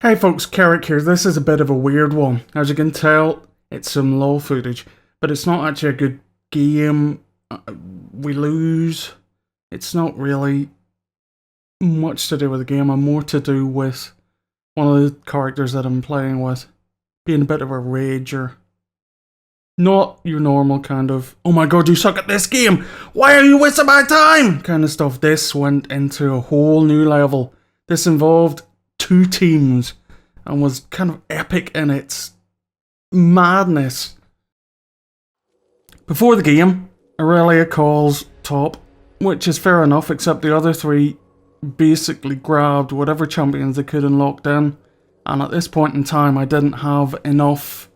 Hey folks, Keric here. This is a bit of a weird one. As you can tell, it's some LoL footage, but it's not actually a good game. We lose. It's not really much to do with the game, and more to do with one of the characters that I'm playing with being a bit of a rager. Not your normal kind of, oh my god, you suck at this game! Why are you wasting my time? Kind of stuff. This went into a whole new level. This involved two teams and was kind of epic in its madness. Before the game, Irelia calls top, which is fair enough, except the other three basically grabbed whatever champions they could and locked in. And at this point in time, I didn't have enough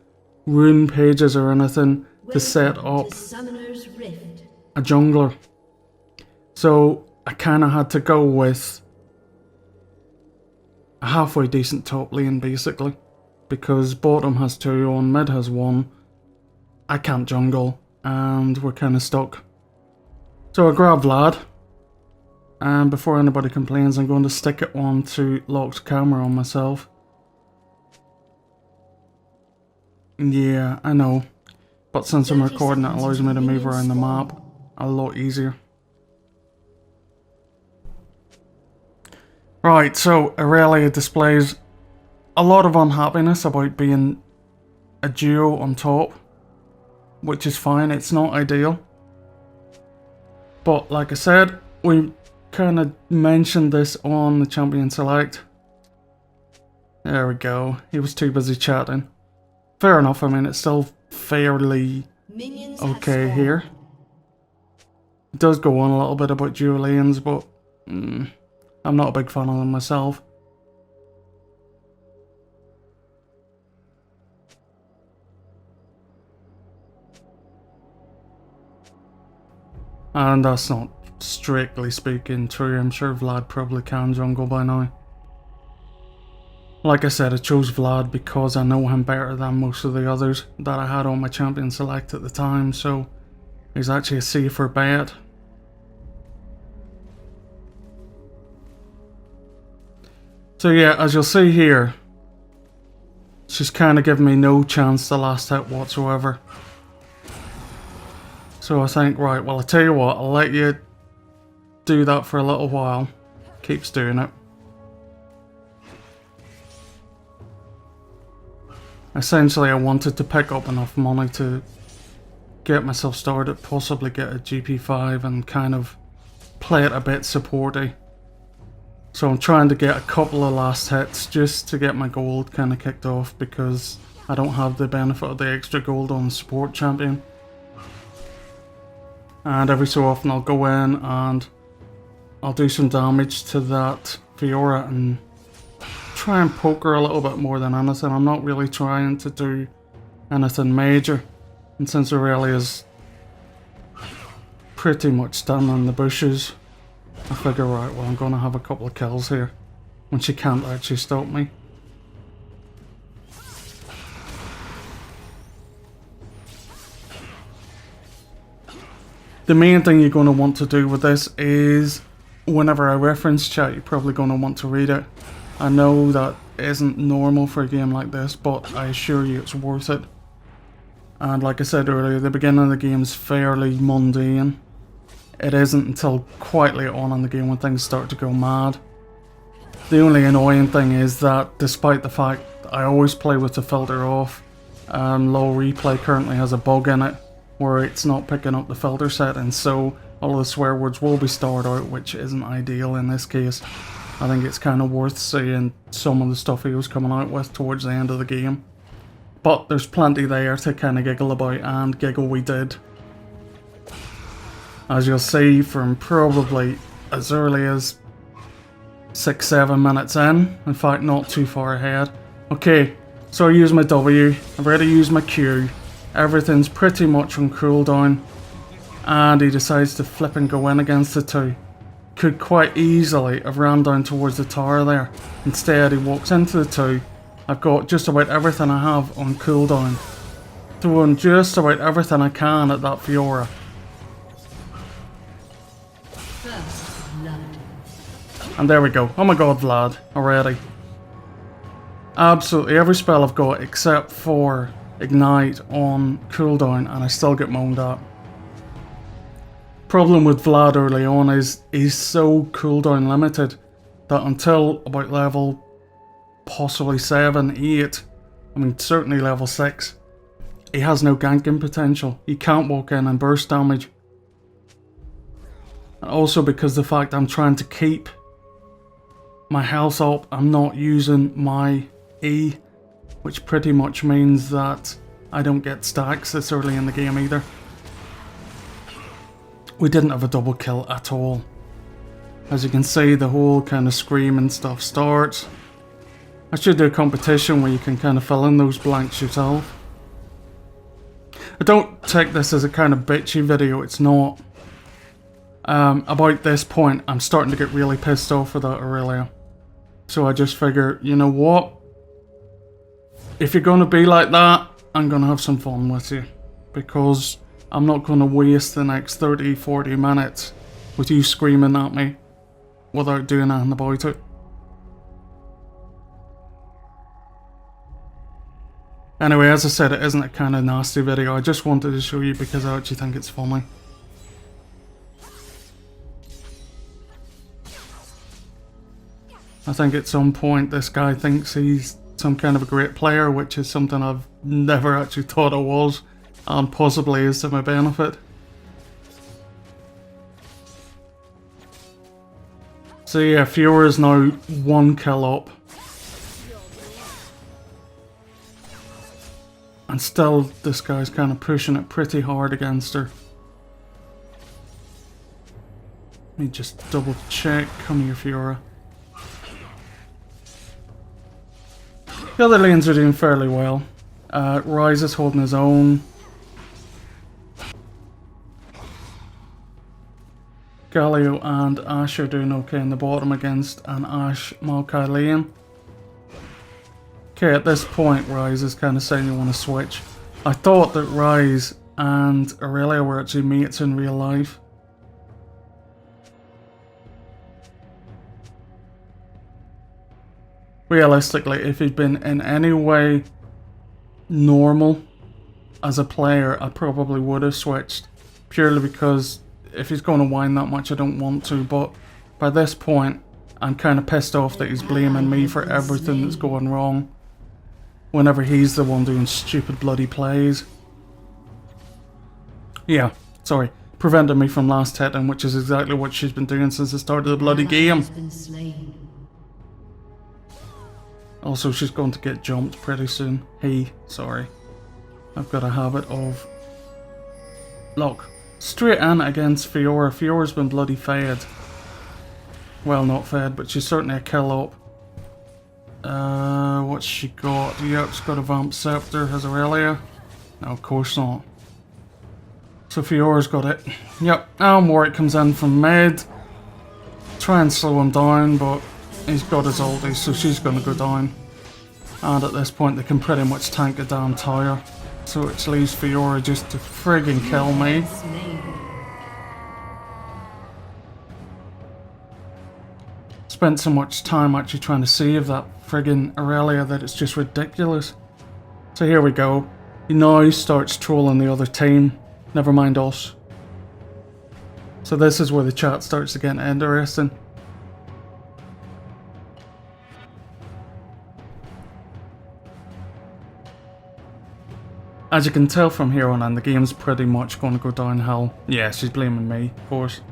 rune pages or anything to set up a jungler. So I kind of had to go with a halfway decent top lane, basically, because bottom has two on, mid has one. I can't jungle, and we're kind of stuck. So I grab Vlad, and before anybody complains, I'm going to stick it on to locked camera on myself. Yeah, I know, but since I'm recording, it allows me to move around the map a lot easier. Right, so Irelia displays a lot of unhappiness about being a duo on top, which is fine, it's not ideal. But like I said, we kind of mentioned this on the Champion Select. There we go, he was too busy chatting. Fair enough, I mean, it's still fairly okay here. It does go on a little bit about duo lanes, but I'm not a big fan of them myself. And that's not strictly speaking true. I'm sure Vlad probably can jungle by now. Like I said, I chose Vlad because I know him better than most of the others that I had on my champion select at the time, so he's actually a safer bet. So yeah, as you'll see here, she's kind of giving me no chance to last hit whatsoever. So I think, right, well, I'll tell you what, I'll let you do that for a little while. Keeps doing it. Essentially, I wanted to pick up enough money to get myself started, possibly get a GP5 and kind of play it a bit supporty. So I'm trying to get a couple of last hits just to get my gold kind of kicked off, because I don't have the benefit of the extra gold on support champion. And every so often I'll go in and I'll do some damage to that Fiora and try and poke her a little bit more than anything. I'm not really trying to do anything major. And since Irelia's pretty much standing in the bushes, I figure, right, well, I'm going to have a couple of kills here when she can't actually stop me. The main thing you're going to want to do with this is, whenever I reference chat, you're probably going to want to read it. I know that isn't normal for a game like this, but I assure you it's worth it. And like I said earlier, the beginning of the game is fairly mundane. It isn't until quite late on in the game when things start to go mad. The only annoying thing is that, despite the fact that I always play with the filter off, LoL Replay currently has a bug in it where it's not picking up the filter settings, so all of the swear words will be starred out, which isn't ideal in this case. I think it's kind of worth seeing some of the stuff he was coming out with towards the end of the game. But there's plenty there to kind of giggle about, and giggle we did. As you'll see from probably as early as 6-7 minutes in fact not too far ahead. Okay, so I use my W, I've already used my Q, everything's pretty much on cooldown, and he decides to flip and go in against the two. Could quite easily have ran down towards the tower there. Instead he walks into the two. I've got just about everything I have on cooldown, throwing just about everything I can at that Fiora. And there we go. Oh my god, Vlad, already. absolutely every spell I've got except for Ignite on cooldown, and I still get moaned at. Problem with Vlad early on is he's so cooldown limited that until about level possibly 7, 8, I mean certainly level 6, he has no ganking potential. He can't walk in and burst damage. And also because the fact I'm trying to keep my health up, I'm not using my E, which pretty much means that I don't get stacks this early in the game either. We didn't have a double kill at all. As you can see, the whole kind of screaming stuff starts. I should do a competition where you can kind of fill in those blanks yourself. I don't take this as a kind of bitchy video, it's not. About this point, I'm starting to get really pissed off with that Irelia. So I just figure, you know what? If you're going to be like that, I'm going to have some fun with you. Because I'm not going to waste the next 30-40 minutes with you screaming at me without doing anything about it. Anyway, as I said, it isn't a kind of nasty video. I just wanted to show you because I actually think it's funny. I think at some point this guy thinks he's some kind of a great player, which is something I've never actually thought I was, and possibly is to my benefit. So yeah, Fiora is now 1 kill up. And still, this guy's kind of pushing it pretty hard against her. Let me just double check. Come here, Fiora. The other lanes are doing fairly well. Ryze is holding his own. Galio and Ashe are doing okay in the bottom against an Ashe Maokai lane. Okay, at this point, Ryze is kind of saying you want to switch. I thought that Ryze and Irelia were actually mates in real life. Realistically, if he'd been in any way normal as a player, I probably would have switched. Purely because if he's going to whine that much, I don't want to. But by this point, I'm kind of pissed off that he's blaming me for everything that's going wrong, whenever he's the one doing stupid bloody plays. Yeah, sorry. Prevented me from last hitting, which is exactly what she's been doing since the start of the bloody game. Also, she's going to get jumped pretty soon. Sorry. I've got a habit of... Look, straight in against Fiora. Fiora's been bloody fed. Well, not fed, but she's certainly a kill up. What's she got? Yep, she's got a Vamp Scepter. Has Irelia? No, of course not. So Fiora's got it. Yep, Warwick comes in from mid. Try and slow him down, but he's got his ulti, so she's going to go down. And at this point, they can pretty much tank a damn tower. So it leaves Fiora just to friggin' kill me. Spent so much time actually trying to save that friggin' Irelia that it's just ridiculous. So here we go. He now starts trolling the other team. Never mind us. So this is where the chat starts to get interesting. As you can tell from here on in, the game's pretty much going to go downhill. Yeah, she's blaming me, of course.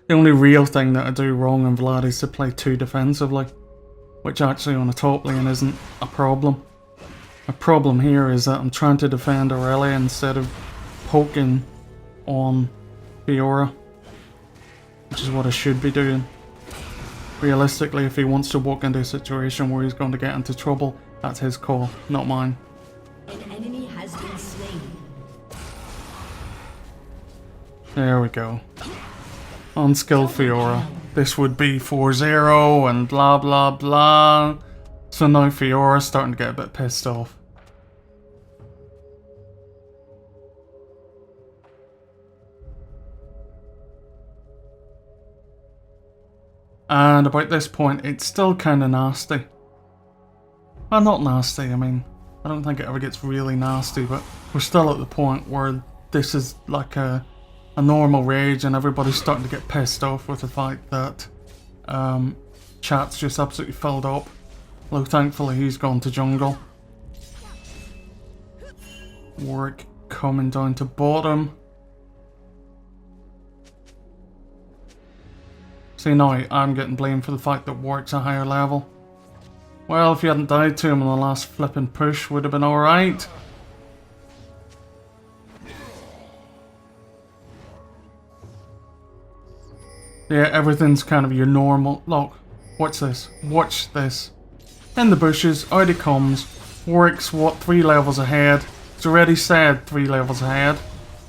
The only real thing that I do wrong in Vlad is to play too defensively, which actually on a top lane isn't a problem. My problem here is that I'm trying to defend Irelia instead of poking on Fiora, which is what I should be doing. Realistically, if he wants to walk into a situation where he's going to get into trouble, that's his call, not mine. An enemy has been slain. There we go. Unskilled Fiora. This would be 4-0 and blah blah blah. So now Fiora's starting to get a bit pissed off. And about this point, it's still kind of nasty. Well, not nasty, I mean, I don't think it ever gets really nasty, but we're still at the point where this is like a normal rage and everybody's starting to get pissed off with the fact that chat's just absolutely filled up. Although thankfully he's gone to jungle. Warwick coming down to bottom. See, now I'm getting blamed for the fact that Warwick's a higher level. Well, if you hadn't died to him on the last flipping push, would have been alright. Yeah, everything's kind of your normal. Look, watch this. Watch this. In the bushes, out he comes. Warwick's what, 3 levels ahead. It's already said 3 levels ahead.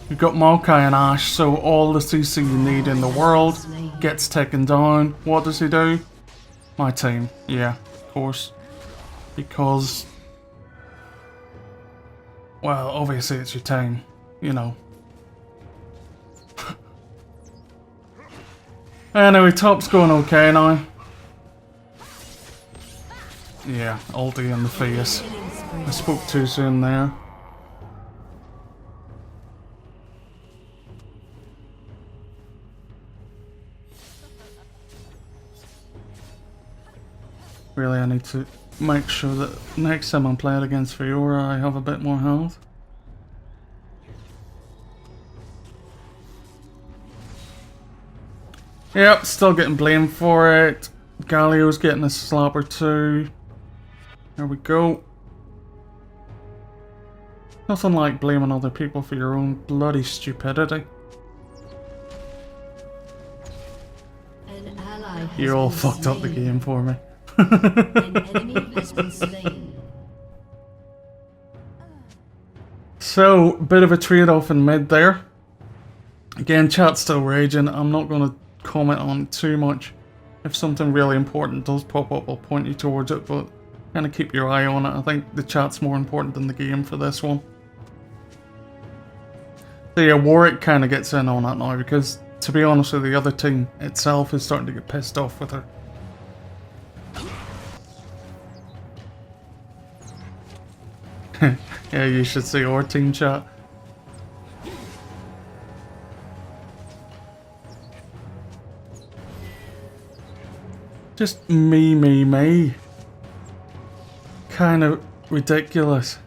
You've got Maokai and Ashe, so all the CC you need in the world gets taken down. What does he do? My team. Yeah, of course. Because, well, obviously it's your team, you know. Anyway, top's going okay now. Yeah, ulti in the face. I spoke too soon there. Really, I need to make sure that next time I'm playing against Fiora, I have a bit more health. Yep, still getting blamed for it. Galio's getting a slap or two. There we go. Nothing like blaming other people for your own bloody stupidity. An ally has You all been fucked up the slain. game for me. An enemy has been slain. So, bit of a trade-off in mid there. Again, chat's still raging. I'm not going to comment on it too much. If something really important does pop up, I'll point you towards it, but kind of keep your eye on it. I think the chat's more important than the game for this one. So yeah, Warwick kind of gets in on it now because, to be honest with you, the other team itself is starting to get pissed off with her. Yeah, you should see our team chat. Just me. Kind of ridiculous.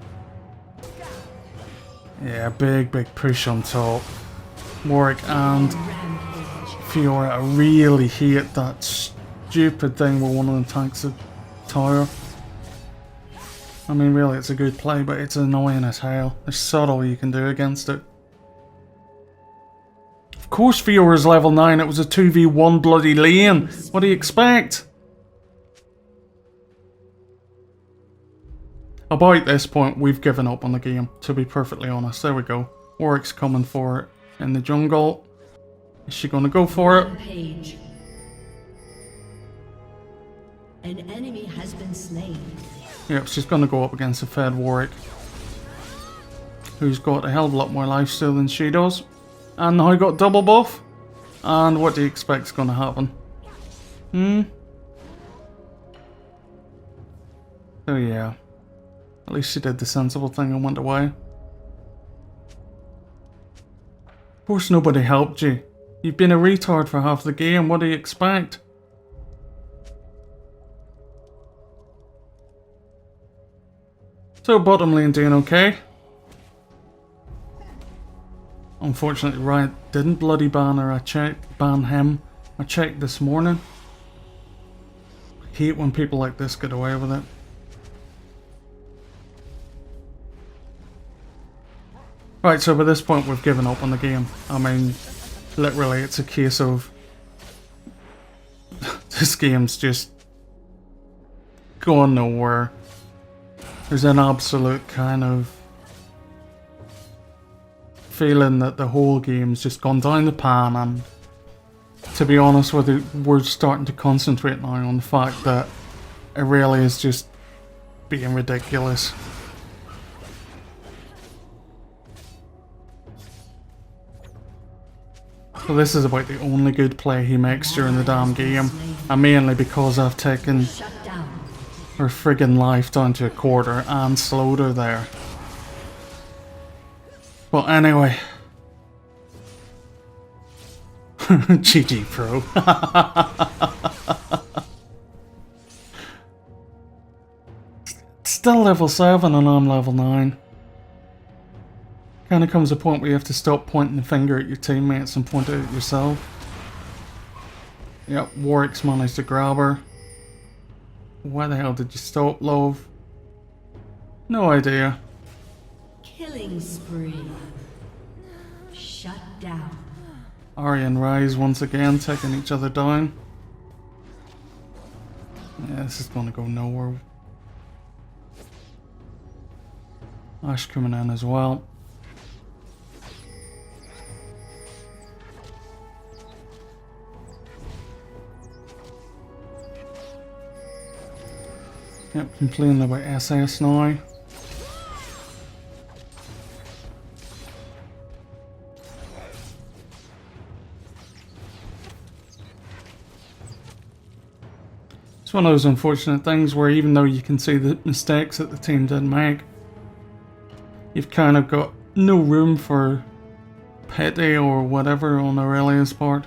Yeah, big push on top. Warwick and Fiora, I really hate that stupid thing where one of them tanks the tower. I mean, really, it's a good play, but it's annoying as hell. There's subtle you can do against it. Of course Fiora's level 9, it was a 2v1 bloody lane. What do you expect? About this point, we've given up on the game, to be perfectly honest. There we go. Warwick's coming for it in the jungle. Is she going to go for it? Rampage. An enemy has been slain. Yep, she's going to go up against a fed Warwick, who's got a hell of a lot more lifesteal than she does. And now got double buff. And what do you expect is going to happen? So yeah. At least she did the sensible thing and went away. Of course nobody helped you. You've been a retard for half the game, what do you expect? So bottom lane doing okay. Unfortunately Riot didn't bloody ban her, ban him. I checked this morning. I hate when people like this get away with it. Right, so by this point we've given up on the game. I mean, literally it's a case of this game's just going nowhere. There's an absolute kind of feeling that the whole game's just gone down the pan, and to be honest with you, we're starting to concentrate now on the fact that Irelia is just being ridiculous. So this is about the only good play he makes during the damn game, and mainly because I've taken Shut down. her friggin' life down to a quarter and slowed her there. Well, anyway. GG Pro. Still level 7 and I'm level 9. Kinda comes a point where you have to stop pointing the finger at your teammates and point it at yourself. Yep, Warwick's managed to grab her. Why the hell did you stop, love? No idea. Killing spree. Shut down. Ari and Rise once again taking each other down. Yeah, this is gonna go nowhere. Ash coming in as well. Yep, complaining about SS now. It's one of those unfortunate things where even though you can see the mistakes that the team did make, you've kind of got no room for pity or whatever on Irelia's part.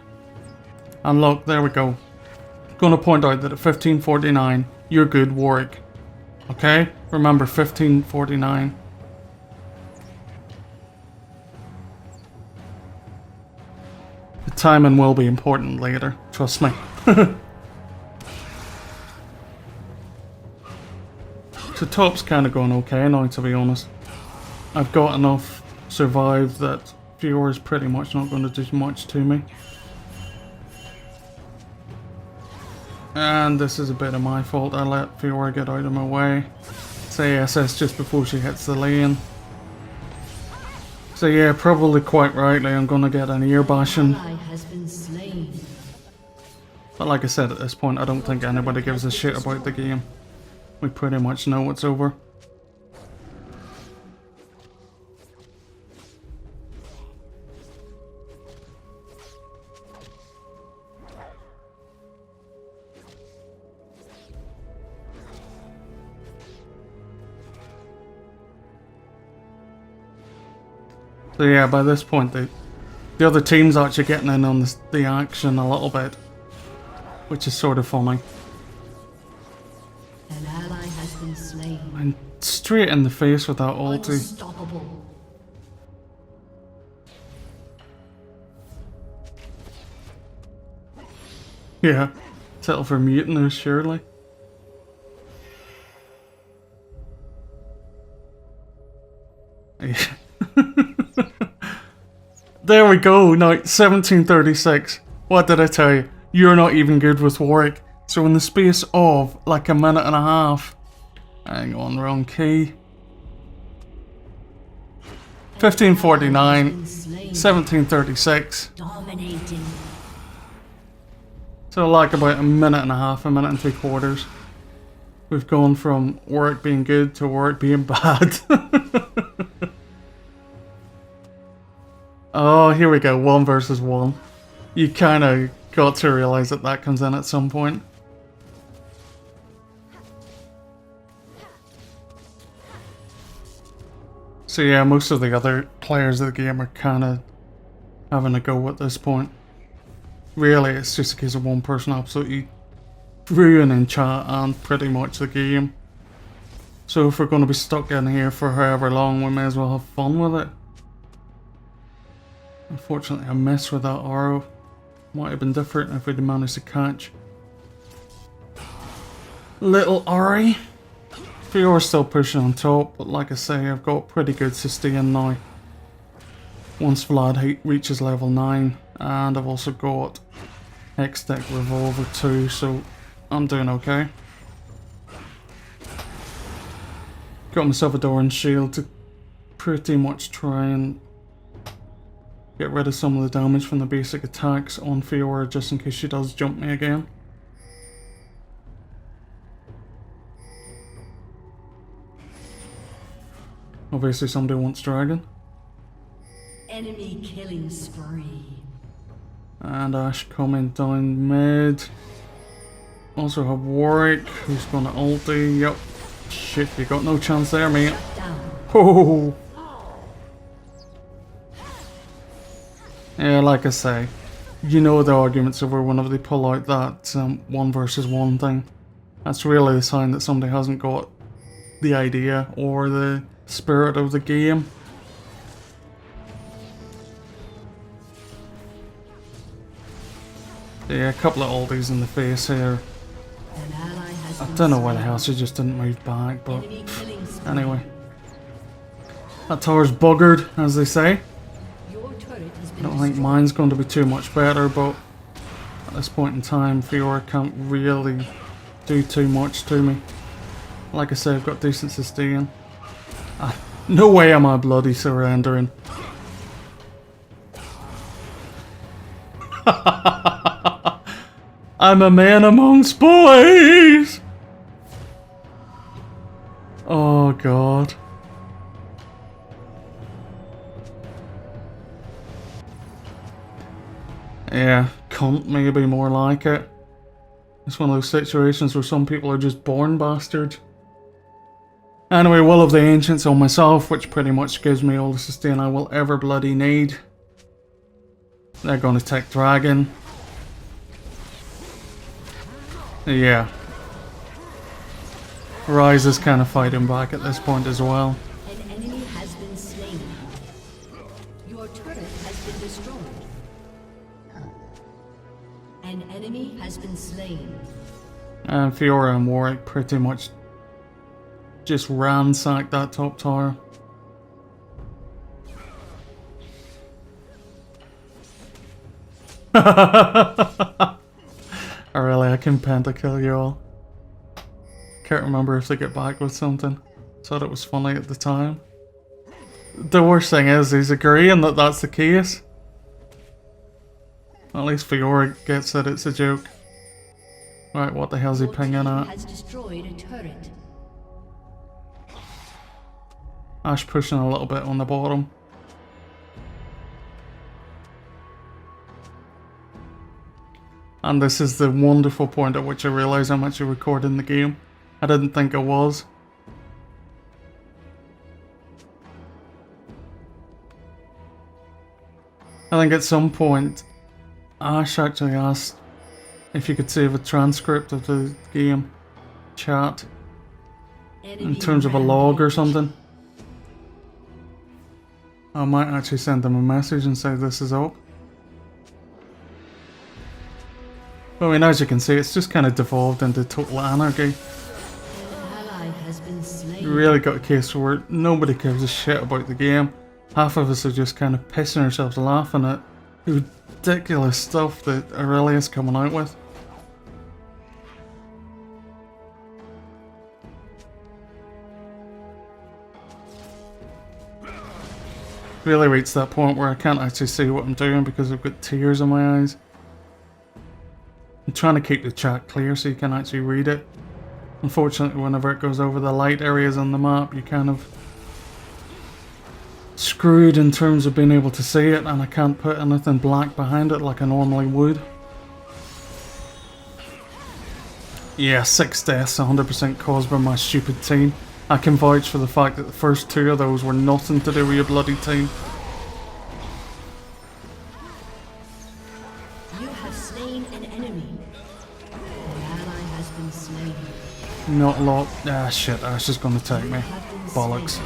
And look, there we go. Gonna point out that at 1549, you're good, Warwick. Okay? Remember, 1549. The timing will be important later, trust me. So top's kind of going okay now, to be honest. I've got enough survived that Fiora's pretty much not going to do much to me. And this is a bit of my fault. I let Fiora get out of my way. Say SS just before she hits the lane. So yeah, probably quite rightly I'm going to get an ear bashing. Ally has been slain. But like I said, at this point I don't think anybody gives a shit about the game. We pretty much know what's over. So yeah, by this point the other team's actually getting in on the action a little bit, which is sort of funny. An ally has been slain. And straight in the face with that ulti. Unstoppable. Yeah, settle for muting her, surely. Yeah. There we go, now 1736. What did I tell you? You're not even good with Warwick. So in the space of like a minute and a half. Hang on, wrong key. 1549, 1736. Dominating. So like about a minute and a half, a minute and 3/4. We've gone from Warwick being good to Warwick being bad. Oh, here we go, 1 versus 1. You kind of got to realize that that comes in at some point. So yeah, most of the other players of the game are kind of having a go at this point. Really, it's just a case of one person absolutely ruining chat and pretty much the game. So if we're going to be stuck in here for however long, we may as well have fun with it. Unfortunately, I missed with that arrow. Might have been different if we'd managed to catch little Ari. Fiora's still pushing on top, but like I say, I've got pretty good sustain now. Once Vlad reaches level 9, and I've also got Hextech Revolver too, so I'm doing okay. Got myself a Doran Shield to pretty much try and get rid of some of the damage from the basic attacks on Fiora just in case she does jump me again. Obviously somebody wants dragon. Enemy killing spree. And Ash coming down mid. Also have Warwick, who's gonna ulti. Yep. Shit, you got no chance there, mate. Down. Oh. Yeah, like I say, you know the arguments over whenever they pull out that 1 versus 1 thing. That's really a sign that somebody hasn't got the idea or the spirit of the game. Yeah, a couple of oldies in the face here. An ally has I been don't know why the slain. hell she just didn't move back, but Enemy killing spree. anyway. That tower's buggered, as they say. Your turret has I been don't think destroyed. mine's going to be too much better, but at this point in time, Fiora can't really do too much to me. Like I say, I've got decent sustain. No way am I bloody surrendering. I'm a man amongst boys! Oh god. Yeah, cunt maybe more like it. It's one of those situations where some people are just born bastards. Anyway, Will of the Ancients on myself, which pretty much gives me all the sustain I will ever bloody need. They're gonna take dragon. Yeah. Rise is kind of fighting back at this point as well. An enemy has been slain. Your turret has been destroyed. An enemy has been slain. And Fiora and Warwick pretty much just ransacked that top tower. Irelia, I can pentakill you all. Can't remember if they get back with something. Thought it was funny at the time. The worst thing is he's agreeing that that's the case. At least Fiora gets that it's a joke. Right, what the hell's he Your pinging team at? has destroyed a turret. Ash pushing a little bit on the bottom. And this is the wonderful point at which I realise I'm actually recording the game. I didn't think I was. I think at some point, Ash actually asked if you could save a transcript of the game chat in Enemy terms of a log or rampage. something. I might actually send them a message and say this is up. I mean, as you can see, it's just kind of devolved into total anarchy. An ally has been slain. You really got a case where nobody gives a shit about the game. Half of us are just kind of pissing ourselves laughing at the ridiculous stuff that Irelia's coming out with. Really reached that point where I can't actually see what I'm doing because I've got tears in my eyes. I'm trying to keep the chat clear so you can actually read it. Unfortunately, whenever it goes over the light areas on the map, you're kind of screwed in terms of being able to see it, and I can't put anything black behind it like I normally would. Yeah, 6 deaths, 100% caused by my stupid team. I can vouch for the fact that the first 2 of those were nothing to do with your bloody team. You have slain an enemy. An ally has been slain. Not a lot. Ah, shit, Ash is gonna take me. Bollocks.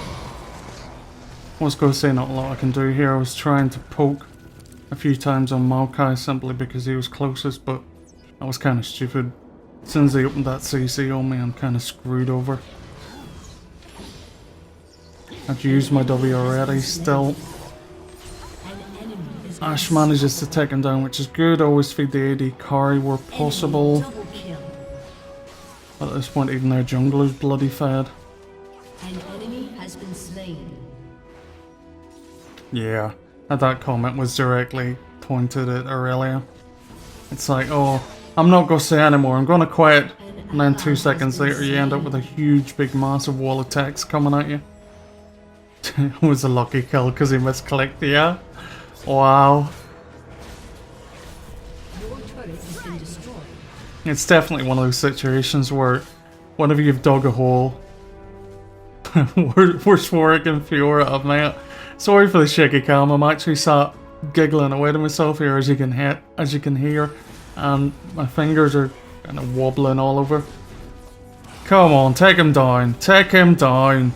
I was going to say not a lot I can do here. I was trying to poke a few times on Maokai simply because he was closest, but that was kind of stupid. As soon as they opened that CC on me, I'm kind of screwed over. I've used my W already, still. An enemy is Ash manages to take him down, which is good. Always feed the AD carry where possible. Double kill. But at this point, even their jungler's bloody fed. An enemy has been slain. Yeah, and that comment was directly pointed at Irelia. It's like, oh, I'm not going to say anymore, I'm going to quit. And then 2 seconds later, you end up with a huge, big, massive wall of text coming at you. It was a lucky kill because he misclicked, yeah. Wow. Your turret has been destroyed. It's definitely one of those situations where whenever you've dug a hole, we're Warwick and Fiora have met. Sorry for the shaky cam, I'm actually sat giggling away to myself here as you can hear, and my fingers are kind of wobbling all over. Come on, take him down, take him down.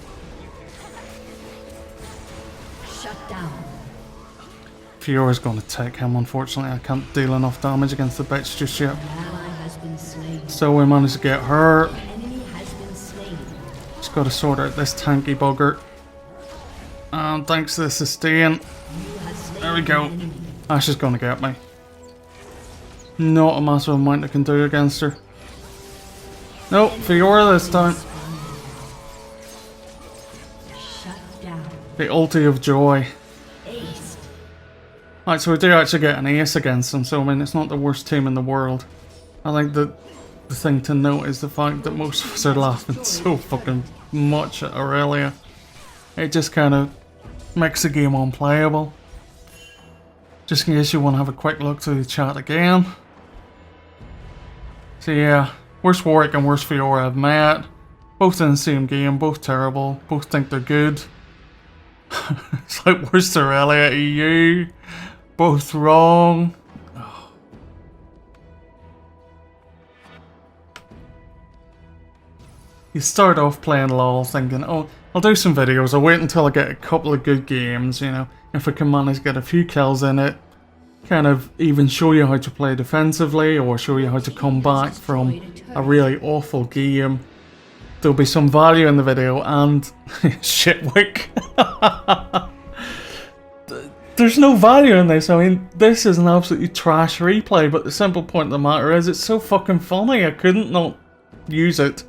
Shut down. Fiora's gonna take him, unfortunately. I can't deal enough damage against the bitch just yet. An ally has been slain. So we managed to get her. An enemy has been slain. Just gotta sort out this tanky bugger. And thanks to the sustain. You have slain There we go. an enemy. Ash is gonna get me. Not a massive amount I can do against her. Nope, Fiora this time. Shut down. The ulti of joy. Ace. Right, so we do actually get an ace against them, so I mean it's not the worst team in the world. I think that the thing to note is the fact that most of us are laughing so fucking much at Irelia. It just kind of makes the game unplayable. Just in case you want to have a quick look through the chat again. So yeah, worst Warwick and worst Fiora I've met. Both in the same game, both terrible, both think they're good. It's like worst Irelia EU. Both wrong. You start off playing LOL thinking, oh, I'll do some videos, I'll wait until I get a couple of good games, you know, if I can manage to get a few kills in it, kind of even show you how to play defensively, or show you how to come back from a really awful game. There'll be some value in the video, and shitwick. There's no value in this. I mean, this is an absolutely trash replay, but the simple point of the matter is it's so fucking funny, I couldn't not use it.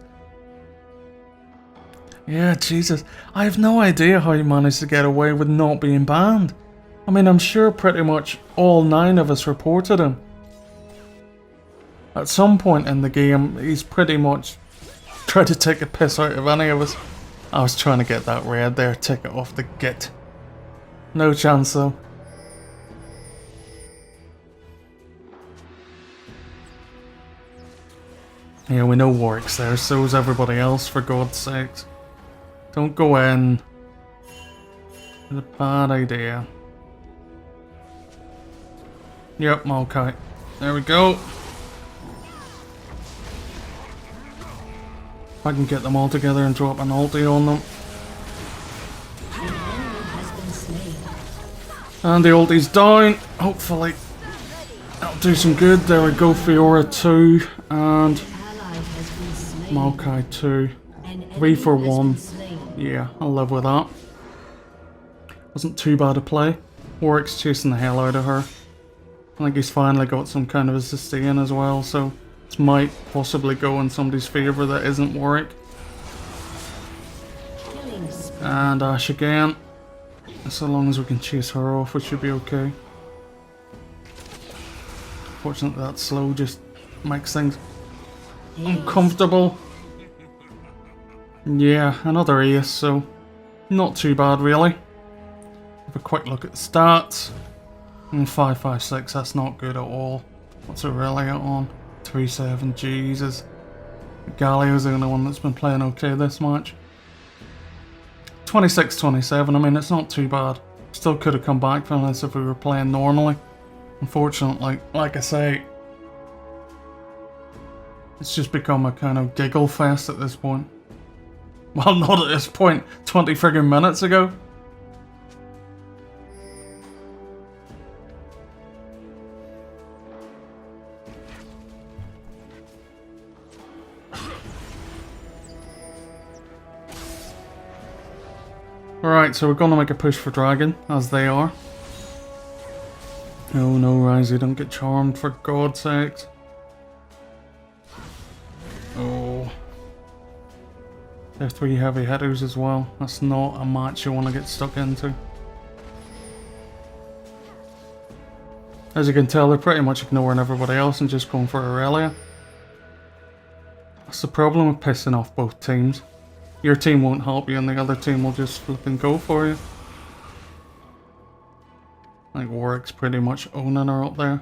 Yeah, Jesus. I have no idea how he managed to get away with not being banned. I mean, I'm sure pretty much all 9 of us reported him. At some point in the game, he's pretty much tried to take a piss out of any of us. I was trying to get that red there, take it off the git. No chance though. Yeah, we know Warwick's there, so is everybody else, for God's sakes. Don't go in. It's a bad idea. Yep, okay. There we go. If I can get them all together and drop an ulti on them. An enemy has been slain. And the ulti's down. Hopefully that'll do some good. There we go, Fiora 2 and Ally has been slain. Maokai 2. An 3 for enemy has 1. been slain. Yeah, I'll live with that. Wasn't too bad a play. Warwick's chasing the hell out of her. I think he's finally got some kind of a sustain as well, so this might possibly go in somebody's favour that isn't Warwick. Killing spree. And Ash again. So long as we can chase her off, we should be okay. Fortunately, that slow just makes things uncomfortable. Yeah, another ace, so not too bad really. Have a quick look at the stats. 556, that's not good at all. What's Irelia on? 3-7, Jesus. Galio's the only one that's been playing okay this match. 26-27, I mean it's not too bad. Still could have come back from this if we were playing normally. Unfortunately, like I say, it's just become a kind of giggle fest at this point. Well, not at this point, 20 friggin' minutes ago. Alright, so we're gonna make a push for Dragon, as they are. Oh no, Ryzie, don't get charmed, for God's sakes. Oh. They're 3 heavy hitters as well. That's not a match you want to get stuck into. As you can tell, they're pretty much ignoring everybody else and just going for Irelia. That's the problem with pissing off both teams. your team won't help you and the other team will just flip and go for you. I think Warwick's pretty much owning her up there.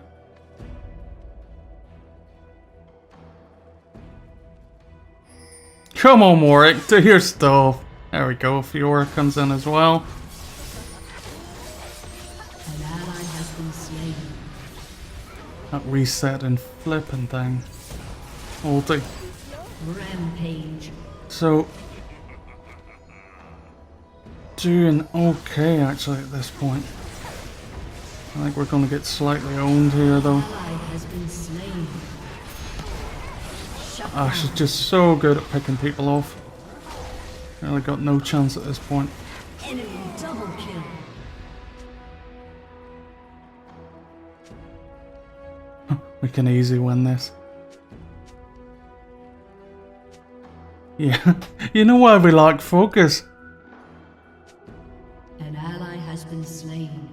Come on, Warwick, do your stuff. There we go, Fiora comes in as well. An ally has been slain. That reset and flipping thing. Ulti. Rampage. So, doing okay actually at this point. I think we're going to get slightly owned here though. Ally has been slain. Shut Ah, she's just so good at picking people off. Really got no chance at this point. Enemy double kill. We can easily win this. Yeah, you know why we lack focus? An ally has been slain.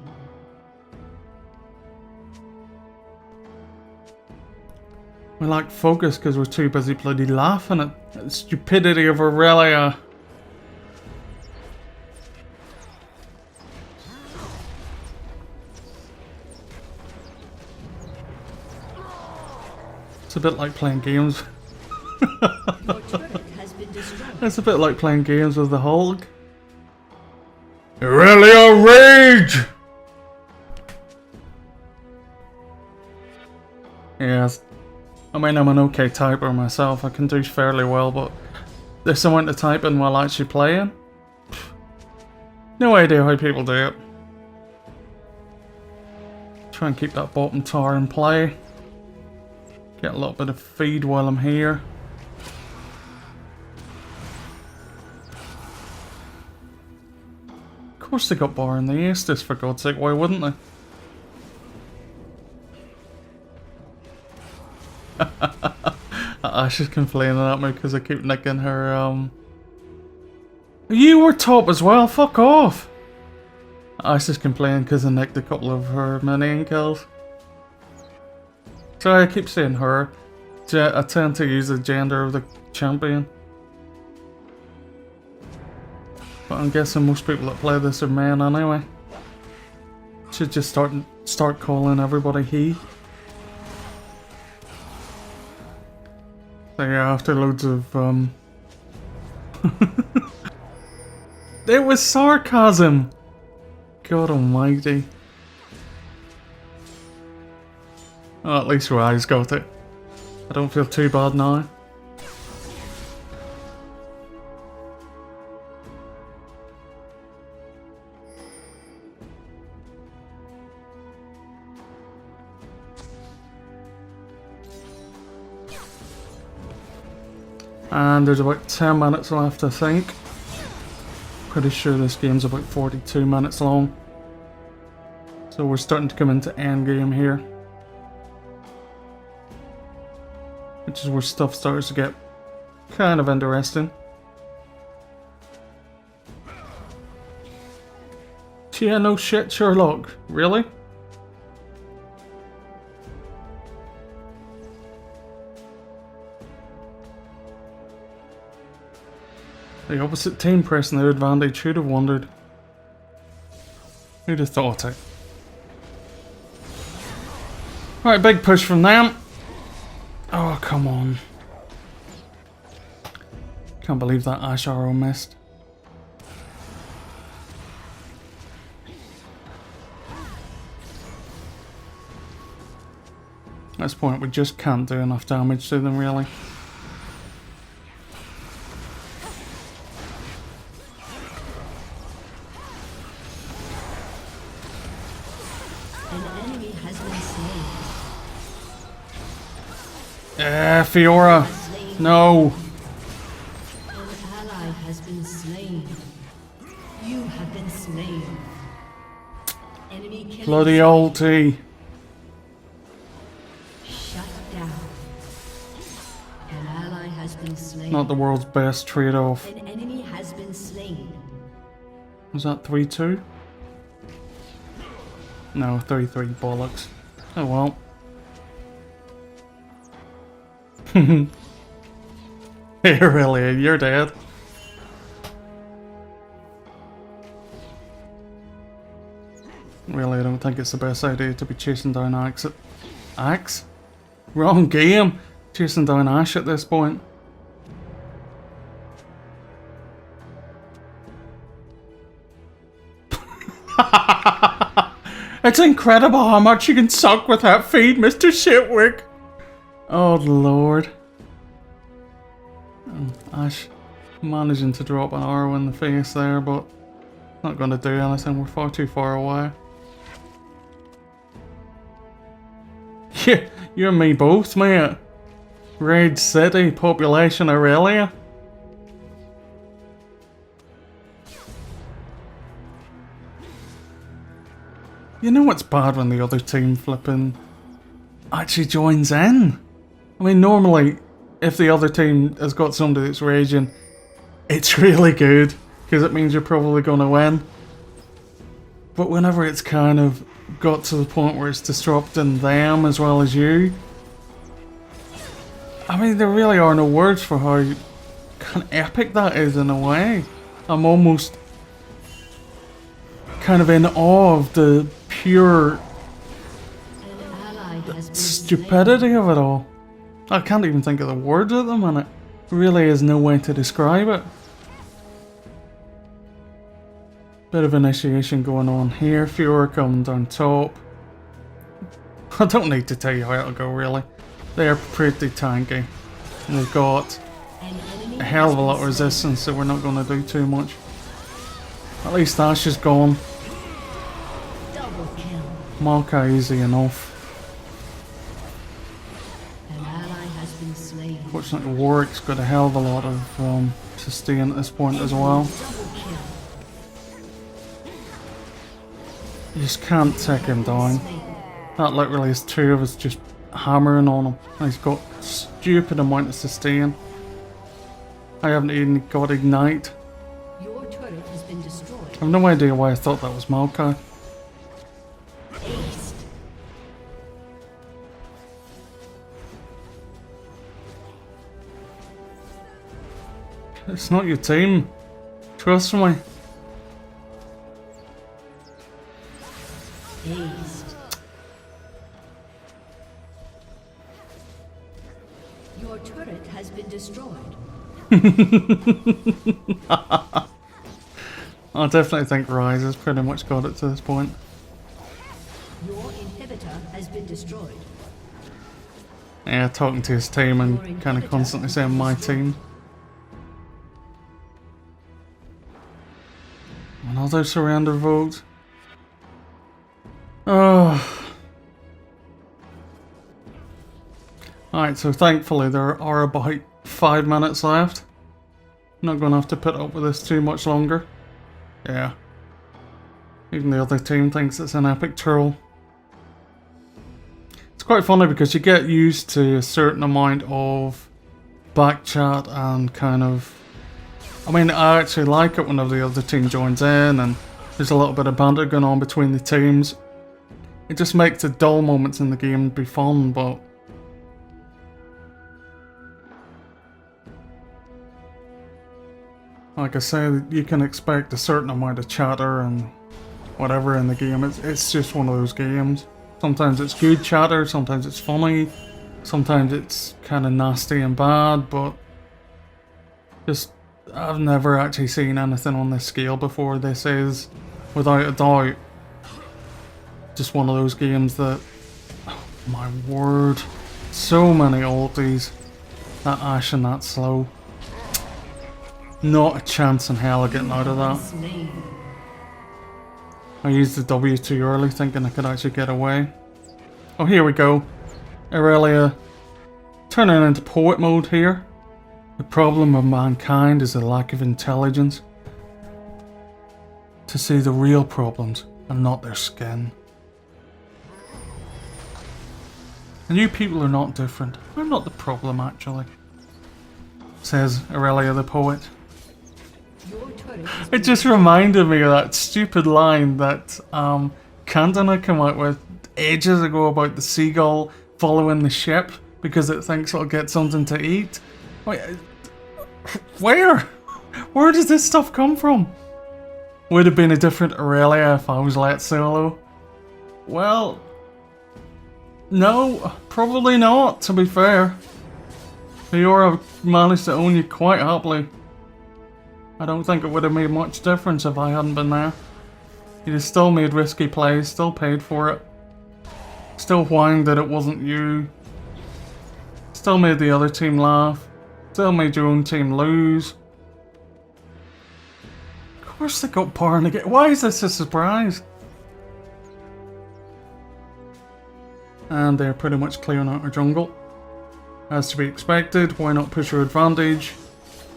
We lack focus because we're too busy bloody laughing at the stupidity of Irelia. It's a bit like playing games. Your turret has been destroyed. It's a bit like playing games with the Hulk. Irelia rage! Yes. I mean, I'm an okay typer myself. I can do fairly well, but this amount of typing while actually playing? No idea how people do it. Try and keep that bottom tower in play. Get a little bit of feed while I'm here. Of course they got bar in the Aestus, for God's sake, why wouldn't they? Ash is complaining at me because I keep nicking her, You were top as well, fuck off! Ash is complaining because I nicked a couple of her minion kills. Sorry, I keep saying her. I tend to use the gender of the champion. But I'm guessing most people that play this are men anyway. Should just start calling everybody he. So yeah, after loads of It was sarcasm! God almighty. Oh, at least Rai's got it. I don't feel too bad now. And there's about 10 minutes left, I think. Pretty sure this game's about 42 minutes long. So we're starting to come into endgame here. Which is where stuff starts to get kind of interesting. Yeah, no shit, Sherlock. Really? The opposite team pressing their advantage. Who'd have wondered? Who'd have thought it? Right, big push from them. Oh, come on. Can't believe that Ash arrow missed. At this point, we just can't do enough damage to them, really. Fiora! No! An ally has been slain. You have been slain. Enemy killing. Bloody ulti! Shut down. An ally has been slain. Not the world's best trade-off. An enemy has been slain. Was that 3-2? No, 3-3 bollocks. Oh well. Irelia, you're dead. really, I don't think it's the best idea to be chasing down Axe? Wrong game! Chasing down Ash at this point. It's incredible how much you can suck with that feed, Mr. Shitwick! Oh lord. Ash managing to drop an arrow in the face there, but not going to do anything, we're far too far away. Yeah, you and me both, mate. Raid City, population Irelia. You know what's bad when the other team flipping actually joins in? I mean, normally, if the other team has got somebody that's raging, it's really good, because it means you're probably going to win. But whenever it's kind of got to the point where it's disrupting them as well as you, I mean, there really are no words for how kind of epic that is in a way. I'm almost kind of in awe of the pure stupidity of it all. I can't even think of the words at the minute. Really is no way to describe it. Bit of initiation going on here. Fury coming down top. I don't need to tell you how it'll go really. They're pretty tanky. And they've got a hell of a lot of resistance, so we're not going to do too much. At least Ash is gone. Maokai easy enough. Fortunately, Warwick's got a hell of a lot of sustain at this point as well. You just can't take him down. That literally is two of us just hammering on him. And he's got stupid amount of sustain. I haven't even got ignite. Your turret has been destroyed. I have no idea why I thought that was Maokai. It's not your team. Trust me. Aced. Your turret has been destroyed. I definitely think Rise has pretty much got it to this point. Your inhibitor has been destroyed. Yeah, talking to his team and kind of constantly saying my team. Another surrender vote. Oh. Alright, so thankfully there are about 5 minutes left. Not going to have to put up with this too much longer. Yeah. Even the other team thinks it's an epic troll. It's quite funny because you get used to a certain amount of back chat and kind of... I mean, I actually like it whenever the other team joins in and there's a little bit of banter going on between the teams. It just makes the dull moments in the game be fun, but... like I say, you can expect a certain amount of chatter and whatever in the game. It's just one of those games. Sometimes it's good chatter, sometimes it's funny, sometimes it's kind of nasty and bad, but... just... I've never actually seen anything on this scale before. This is, without a doubt, just one of those games that, oh my word, so many ultis. That Ash and that slow. Not a chance in hell of getting out of that. I used the W too early thinking I could actually get away. Oh, here we go. Irelia turning into poet mode here. The problem of mankind is the lack of intelligence. To see the real problems and not their skin. And you people are not different. I'm not the problem actually. Says Irelia the poet. It just reminded me of that stupid line that Candana came out with ages ago about the seagull following the ship because it thinks it'll get something to eat. Wait, where? Where does this stuff come from? Would have been a different Irelia if I was let solo. Well, no, probably not, to be fair. Fiora managed to own you quite happily. I don't think it would have made much difference if I hadn't been there. You'd have still made risky plays, still paid for it. Still whined that it wasn't you. Still made the other team laugh. Still made your own team lose. Of course they got Barnagate. Why is this a surprise? And they're pretty much clearing out our jungle. As to be expected, why not push your advantage?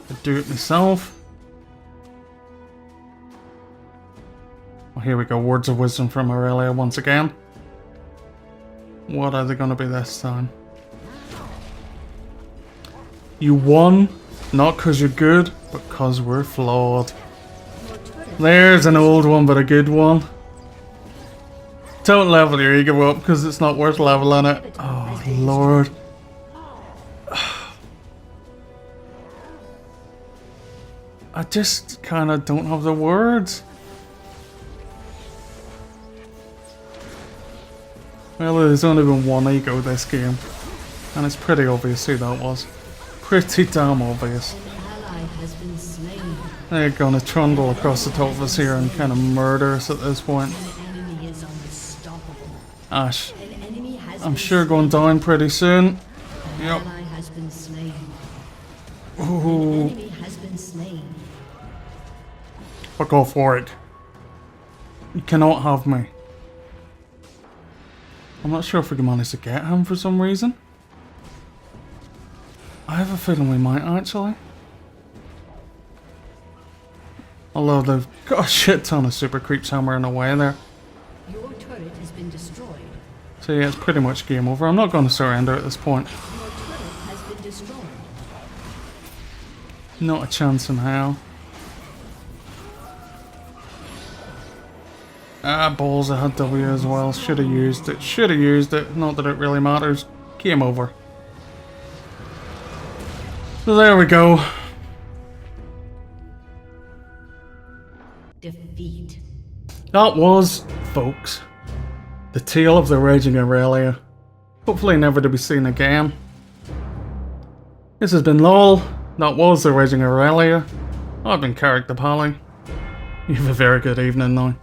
I'd do it myself. Well, here we go, words of wisdom from Irelia once again. What are they going to be this time? You won, not because you're good, but because we're flawed. There's an old one, but a good one. Don't level your ego up because it's not worth leveling it. Oh, Lord. I just kind of don't have the words. Well, there's only been one ego this game, and it's pretty obvious who that was. Pretty damn obvious. They're gonna trundle across the top of us here and kind of murder us at this point. Ash, I'm sure going down pretty soon. Yep. Ooh. Fuck off, Warwick. You cannot have me. I'm not sure if we can manage to get him for some reason. I have a feeling we might actually. Although they've got a shit ton of super creeps hammering away there. Your turret has been destroyed. So yeah, it's pretty much game over. I'm not going to surrender at this point. Your turret has been destroyed. Not a chance in hell. Ah, balls, I had W as well. Should have used it. Should have used it. Not that it really matters. Game over. So there we go. Defeat. That was, folks, the tale of the raging Irelia. Hopefully never to be seen again. This has been LOL. That was the raging Irelia. I've been Keric the Pally. You have a very good evening now.